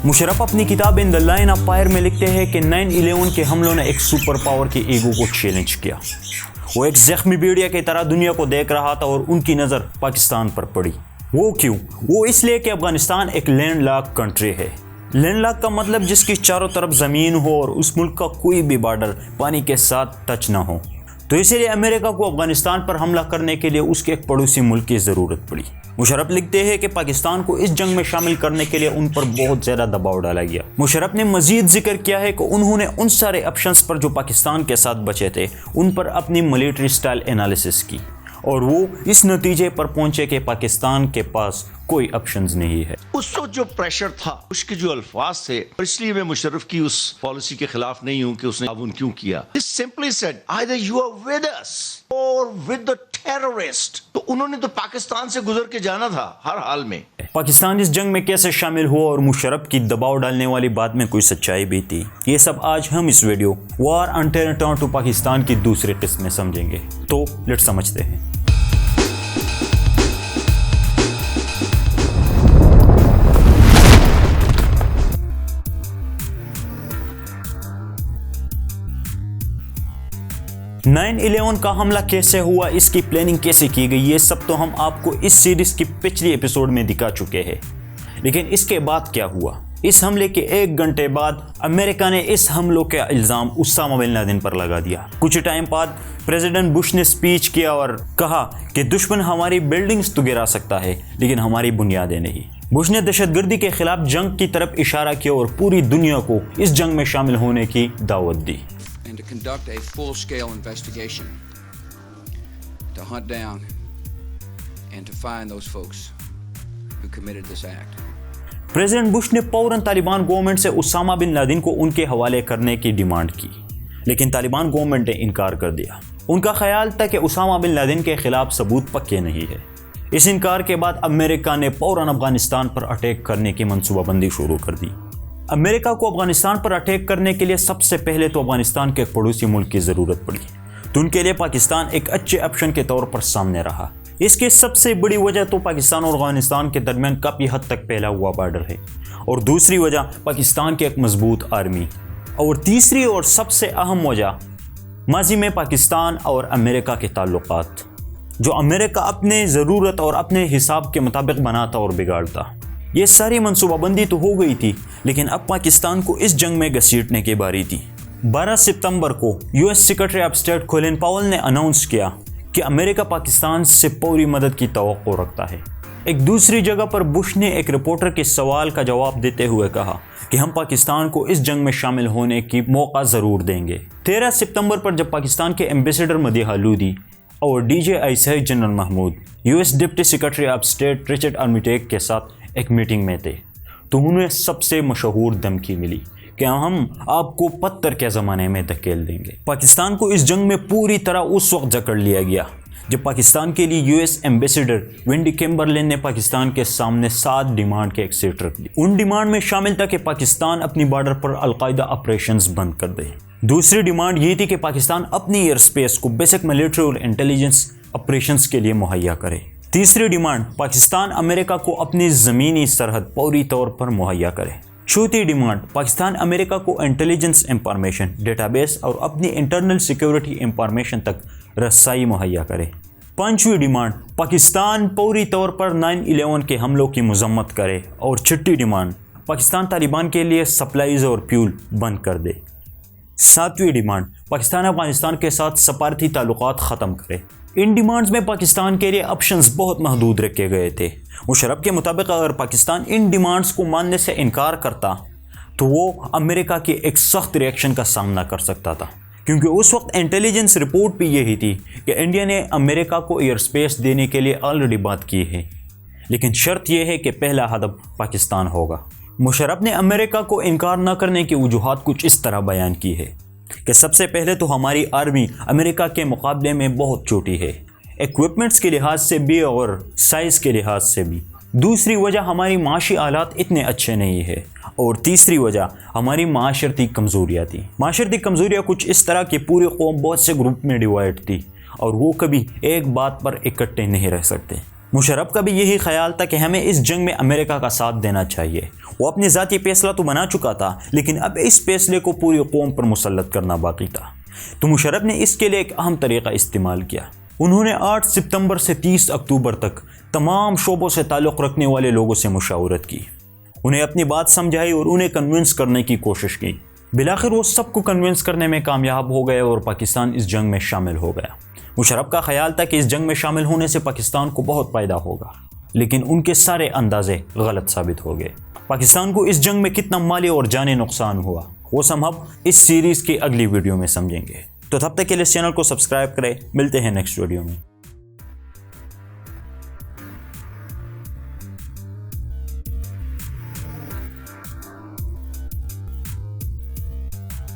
मुशर्रफ अपनी किताब in the line of fire में लिखते हैं कि 9/11 के हमलों ने एक सुपर पावर के ईगो को चैलेंज किया। वो एक जख्मी भेड़िया की तरह दुनिया को देख रहा था और उनकी नज़र पाकिस्तान पर पड़ी। वो क्यों? वो इसलिए कि अफगानिस्तान एक लैंड लॉक कंट्री है। लैंड लॉक का मतलब जिसकी चारों तरफ ज़मीन हो और उस मुल्क का कोई भी बॉर्डर पानी के साथ टच ना हो। तो इसीलिए अमेरिका को अफगानिस्तान पर हमला करने के लिए उसके एक पड़ोसी मुल्क की ज़रूरत पड़ी। मुशर्रफ लिखते हैं कि पाकिस्तान को इस जंग में शामिल करने के लिए उन पर बहुत ज़्यादा दबाव डाला गया। मुशर्रफ ने मज़ीद जिक्र किया है कि उन्होंने उन सारे ऑप्शंस पर जो पाकिस्तान के साथ बचे थे उन पर अपनी मिलिट्री स्टाइल एनालिसिस की और वो इस नतीजे पर पहुंचे कि पाकिस्तान के पास कोई ऑप्शंस नहीं है। उस वक्त जो प्रेशर था, उसके जो अल्फाज थे, इसलिए मैं मुशर्रफ की उस पॉलिसी के खिलाफ नहीं हूं कि उसने ताउन क्यों किया। He simply said either you are with us or with the terrorist। तो उन्होंने तो पाकिस्तान से गुजर के जाना था हर हाल में। पाकिस्तान इस जंग में कैसे शामिल हुआ और मुशर्रफ की दबाव डालने वाली बात में कोई सच्चाई भी थी, ये सब आज हम इस video war until return to Pakistan की दूसरे किस्त में समझेंगे। तो लेट्स समझते हैं। « 9/11 का हमला कैसे हुआ, इसकी प्लानिंग कैसे की गई, ये सब तो हम आपको इस सीरीज की पिछली एपिसोड में दिखा चुके हैं। लेकिन इसके बाद क्या हुआ? इस हमले के 1 घंटे बाद अमेरिका ने इस हमलों का इल्ज़ाम उसामा बिन लादेन पर लगा दिया। कुछ टाइम बाद प्रेसिडेंट बुश ने स्पीच किया और कहा कि दुश्मन हमारी बिल्डिंग्स तो गिरा सकता है लेकिन हमारी बुनियादें नहीं। बुश ने दहशतगर्दी के खिलाफ जंग की तरफ इशारा किया और पूरी दुनिया को इस जंग में शामिल होने की दावत दी। And to conduct a full-scale investigation to hunt down and to find those folks who committed this act. President Bush ने फौरन तालिबान गवर्नमेंट से उसामा बिन लादेन को उनके हवाले करने की डिमांड की, लेकिन तालिबान गवर्नमेंट ने इनकार कर दिया। उनका ख्याल था कि उसामा बिन लादेन के खिलाफ सबूत पक्के नहीं है। इस इनकार के बाद अमेरिका ने फौरन अफगानिस्तान पर अटैक करने की मनसूबाबंदी शुरू कर दी। अमेरिका को अफगानिस्तान पर अटैक करने के लिए सबसे पहले तो अफगानिस्तान के एक पड़ोसी मुल्क की ज़रूरत पड़ी, तो उनके लिए पाकिस्तान एक अच्छे ऑप्शन के तौर पर सामने रहा। इसकी सबसे बड़ी वजह तो पाकिस्तान और अफगानिस्तान के दरमियान काफ़ी हद तक फैला हुआ बॉर्डर है, और दूसरी वजह पाकिस्तान की एक मजबूत आर्मी, और तीसरी और सबसे अहम वजह माजी में पाकिस्तान और अमेरिका के ताल्लुकात, जो अमेरिका अपने ज़रूरत और अपने हिसाब के मुताबिक बनाता और बिगाड़ता। ये सारी मनसूबाबंदी तो हो गई थी, लेकिन अब पाकिस्तान को इस जंग में घसीटने की बारी थी। 12 सितंबर को US secretary of state Colin Powell ने अनाउंस किया कि अमेरिका पाकिस्तान से पूरी मदद की तवक्को रखता है। एक दूसरी जगह पर बुश ने एक रिपोर्टर के सवाल का जवाब देते हुए कहा कि हम पाकिस्तान को इस जंग में शामिल होने की मौका ज़रूर देंगे। 13 सितंबर पर जब पाकिस्तान के एम्बेसडर मदीहा लूदी और DJI general Mahmood US deputy secretary of state Richard Armitage के साथ एक मीटिंग में थे, तो उन्हें सबसे मशहूर धमकी मिली कि हम आपको पत्थर के ज़माने में धकेल देंगे। पाकिस्तान को इस जंग में पूरी तरह उस वक्त जकड़ लिया गया जब पाकिस्तान के लिए यूएस एम्बेसडर वेंडी किम्बरलिन ने पाकिस्तान के सामने 7 डिमांड के एक सेट रख दी। उन डिमांड में शामिल था कि पाकिस्तान अपनी बॉर्डर पर अलकायदा ऑपरेशंस बंद कर दे। दूसरी डिमांड ये थी कि पाकिस्तान अपनी एयर स्पेस को बेसिक मिलिट्री और इंटेलिजेंस ऑपरेशंस के लिए मुहैया करे। तीसरी डिमांड पाकिस्तान अमेरिका को अपनी ज़मीनी सरहद पूरी तौर पर मुहैया करे। चौथी डिमांड पाकिस्तान अमेरिका को इंटेलिजेंस इंफॉर्मेशन डेटाबेस और अपनी इंटरनल सिक्योरिटी इंफॉर्मेशन तक रसाई मुहैया करे। पांचवी डिमांड पाकिस्तान पूरी तौर पर 9/11 के हमलों की मजम्मत करे। और छठी डिमांड पाकिस्तान तालिबान के लिए सप्लाईज और फ्यूल बंद कर दे। सातवीं डिमांड पाकिस्तान अफगानिस्तान के साथ सफारती ताल्लुकात ख़त्म करे। इन डिमांड्स में पाकिस्तान के लिए ऑप्शंस बहुत महदूद रखे गए थे। मुशर्रफ के मुताबिक अगर पाकिस्तान इन डिमांड्स को मानने से इनकार करता तो वो अमेरिका की एक सख्त रिएक्शन का सामना कर सकता था, क्योंकि उस वक्त इंटेलिजेंस रिपोर्ट भी यही थी कि इंडिया ने अमेरिका को एयर स्पेस देने के लिए ऑलरेडी बात की है, लेकिन शर्त यह है कि पहला हदफ पाकिस्तान होगा। मुशर्रफ ने अमेरिका को इनकार न करने की वजूहात कुछ इस तरह बयान की है कि सबसे पहले तो हमारी आर्मी अमेरिका के मुकाबले में बहुत छोटी है, इक्विपमेंट्स के लिहाज से भी और साइज़ के लिहाज से भी। दूसरी वजह हमारी माशी हालात इतने अच्छे नहीं है, और तीसरी वजह हमारी माशरती कमज़ोरियाँ थी। माशरती कमज़ोरियाँ कुछ इस तरह कि पूरी कौम बहुत से ग्रुप में डिवाइड थी और वो कभी एक बात पर इकट्ठे नहीं रह सकते। مشرف کا بھی یہی خیال تھا کہ ہمیں اس جنگ میں امریکہ کا ساتھ دینا چاہیے. وہ اپنی ذاتی فیصلہ تو بنا چکا تھا لیکن اب اس فیصلے کو پوری قوم پر مسلط کرنا باقی تھا. تو مشرف نے اس کے لیے ایک اہم طریقہ استعمال کیا. انہوں نے 8 ستمبر سے 30 اکتوبر تک تمام شعبوں سے تعلق رکھنے والے لوگوں سے مشاورت کی. انہیں اپنی بات سمجھائی اور انہیں کنونس کرنے کی کوشش کی. بالآخر وہ سب کو کنونس کرنے میں کامیاب ہو گئے اور پاکستان اس جنگ میں شامل ہو گیا. مشرف کا خیال تھا کہ اس جنگ میں شامل ہونے سے پاکستان کو بہت فائدہ ہوگا لیکن ان کے سارے اندازے غلط ثابت ہو گئے. پاکستان کو اس جنگ میں کتنا مالی اور جانی نقصان ہوا وہ ہم اب اس سیریز کی اگلی ویڈیو میں سمجھیں گے. تو تب تک کے لیے اس چینل کو سبسکرائب کریں. ملتے ہیں نیکسٹ ویڈیو میں.